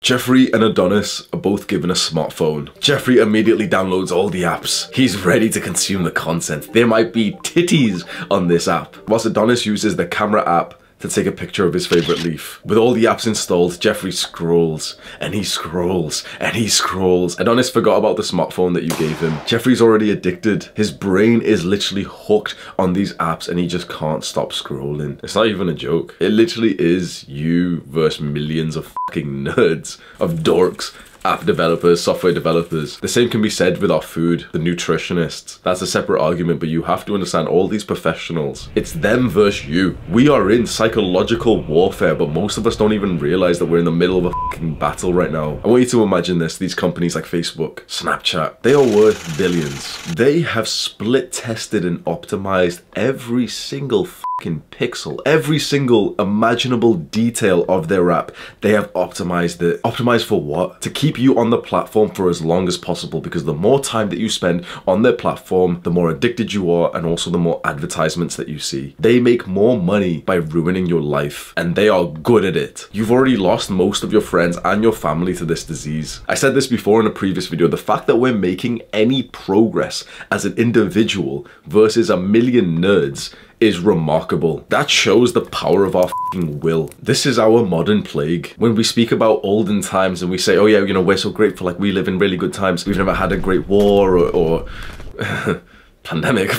Jeffrey and Adonis are both given a smartphone. Jeffrey immediately downloads all the apps. He's ready to consume the content. There might be titties on this app. Whilst Adonis uses the camera app to take a picture of his favorite leaf. With all the apps installed, Jeffrey scrolls and he scrolls and he scrolls. Adonis forgot about the smartphone that you gave him. Jeffrey's already addicted. His brain is literally hooked on these apps and he just can't stop scrolling. It's not even a joke. It literally is you versus millions of fucking nerds, of dorks, app developers, software developers. The same can be said with our food, the nutritionists. That's a separate argument, but you have to understand all these professionals. It's them versus you. We are in psychological warfare, but most of us don't even realize that we're in the middle of a fucking battle right now. I want you to imagine this. These companies like Facebook, Snapchat, they are worth billions. They have split tested and optimized every single fucking pixel, every single imaginable detail of their app. They have optimized it. Optimized for what? To keep you on the platform for as long as possible, because the more time that you spend on their platform, the more addicted you are, and also the more advertisements that you see. They make more money by ruining your life, and they are good at it. You've already lost most of your friends and your family to this disease. I said this before in a previous video, the fact that we're making any progress as an individual versus a million nerds is remarkable. That shows the power of our fucking will. This is our modern plague. When we speak about olden times and we say, oh yeah, you know, we're so grateful, like we live in really good times. We've never had a great war or pandemic.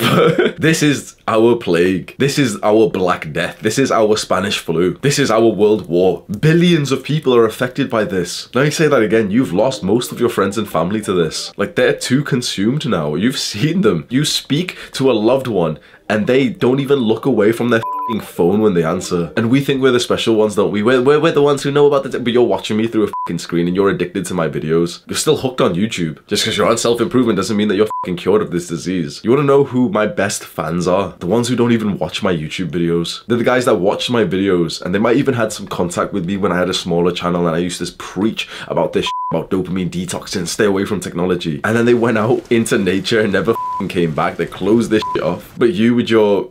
This is our plague. This is our Black Death. This is our Spanish flu. This is our World War. Billions of people are affected by this. Let me say that again. You've lost most of your friends and family to this. Like, they're too consumed now. You've seen them. You speak to a loved one and they don't even look away from their f***ing phone when they answer. And we think we're the special ones, don't we? We're the ones who know about it, but you're watching me through a f***ing screen and you're addicted to my videos. You're still hooked on YouTube. Just because you're on self-improvement doesn't mean that you're f***ing cured of this disease. You want to know who my best fans are? The ones who don't even watch my YouTube videos. They're the guys that watch my videos, and they might even had some contact with me when I had a smaller channel and I used to preach about this about dopamine detox and stay away from technology. And then they went out into nature and never f***ing came back. They closed this shit off. But you with your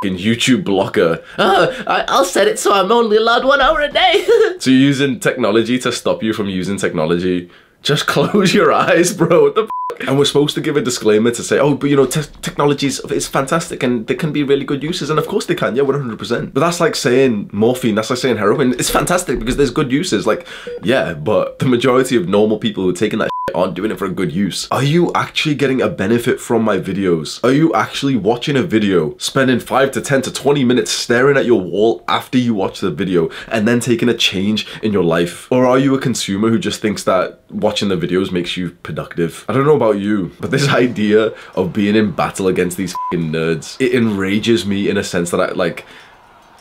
f***ing YouTube blocker. I'll set it so I'm only allowed 1 hour a day. So you're using technology to stop you from using technology. Just close your eyes, bro. What the f***? And we're supposed to give a disclaimer to say, oh, but you know, technology is fantastic and there can be really good uses. And of course they can, yeah, 100%. But that's like saying morphine, that's like saying heroin. It's fantastic because there's good uses. Like, yeah, but the majority of normal people who are taking that aren't doing it for a good use. Are you actually getting a benefit from my videos? Are you actually watching a video, spending 5 to 10 to 20 minutes staring at your wall after you watch the video and then taking a change in your life? Or are you a consumer who just thinks that watching the videos makes you productive? I don't know about you, but this idea of being in battle against these fucking nerds, it enrages me in a sense that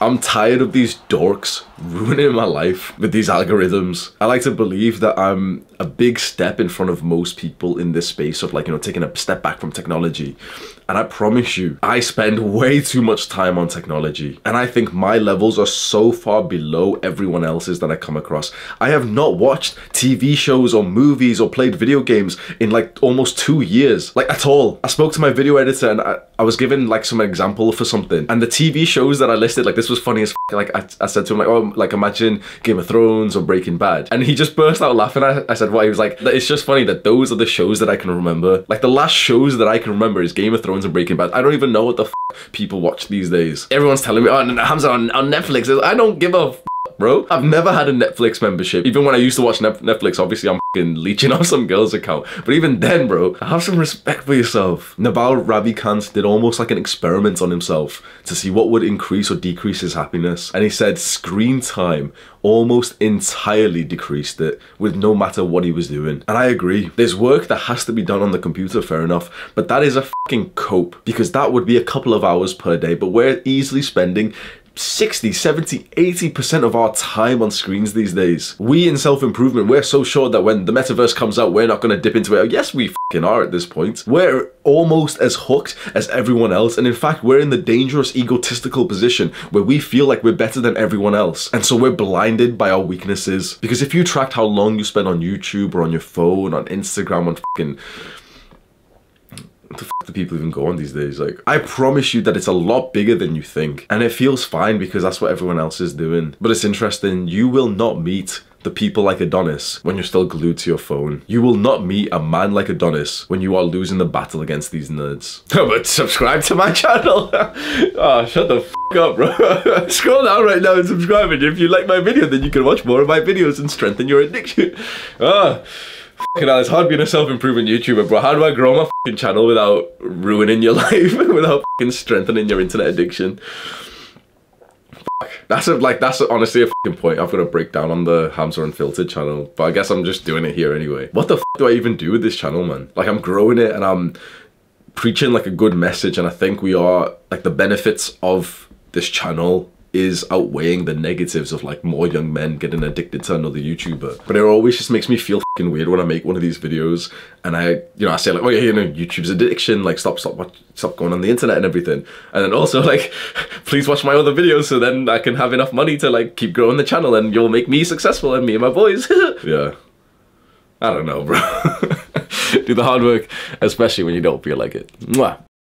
I'm tired of these dorks ruining my life with these algorithms. I like to believe that I'm a big step in front of most people in this space of, like, you know, taking a step back from technology. And I promise you, I spend way too much time on technology. And I think my levels are so far below everyone else's that I come across. I have not watched TV shows or movies or played video games in like almost 2 years, like at all. I spoke to my video editor and I was given like some example for something. And the TV shows that I listed, like, this was funny as f. Like I said to him, like, oh, like imagine Game of Thrones or Breaking Bad. And he just burst out laughing. I said, what? He was like, it's just funny that those are the shows that I can remember. Like, the last shows that I can remember is Game of Thrones and Breaking Bad. I don't even know what the f people watch these days. Everyone's telling me, oh, Hamza on Netflix. I don't give a f, bro. I've never had a Netflix membership. Even when I used to watch Netflix, obviously I'm f***ing leeching off some girl's account. But even then, bro, have some respect for yourself. Naval Ravikant did almost like an experiment on himself to see what would increase or decrease his happiness. And he said screen time almost entirely decreased it with no matter what he was doing. And I agree. There's work that has to be done on the computer, fair enough. But that is a fucking cope, because that would be a couple of hours per day. But we're easily spending 60, 70, 80% of our time on screens these days. We in self-improvement, we're so sure that when the metaverse comes out, we're not going to dip into it. Yes, we fucking are at this point. We're almost as hooked as everyone else. And in fact, we're in the dangerous egotistical position where we feel like we're better than everyone else. And so we're blinded by our weaknesses. Because if you tracked how long you spend on YouTube or on your phone, on Instagram, on fucking... what the f do people even go on these days? Like, I promise you that it's a lot bigger than you think. And it feels fine because that's what everyone else is doing. But it's interesting, you will not meet the people like Adonis when you're still glued to your phone. You will not meet a man like Adonis when you are losing the battle against these nerds. But subscribe to my channel. Oh, shut the f up, bro. Scroll down right now and subscribe. And if you like my video, then you can watch more of my videos and strengthen your addiction. Fucking hell, it's hard being a self-improvement YouTuber, bro. How do I grow my fucking channel without ruining your life? Without fucking strengthening your internet addiction? Fuck. That's honestly a fucking point I've got to break down on the Hamza Unfiltered channel. But I guess I'm just doing it here anyway. What the f do I even do with this channel, man? Like, I'm growing it and I'm preaching like a good message, and I think we are, like, the benefits of this channel is outweighing the negatives of like more young men getting addicted to another YouTuber. But it always just makes me feel fucking weird when I make one of these videos and I say like, oh yeah, you know, YouTube's addiction, like stop going on the internet and everything. And then also like, please watch my other videos so then I can have enough money to like keep growing the channel and you'll make me successful and me and my boys. Yeah. I don't know, bro. Do the hard work, especially when you don't feel like it. Mwah.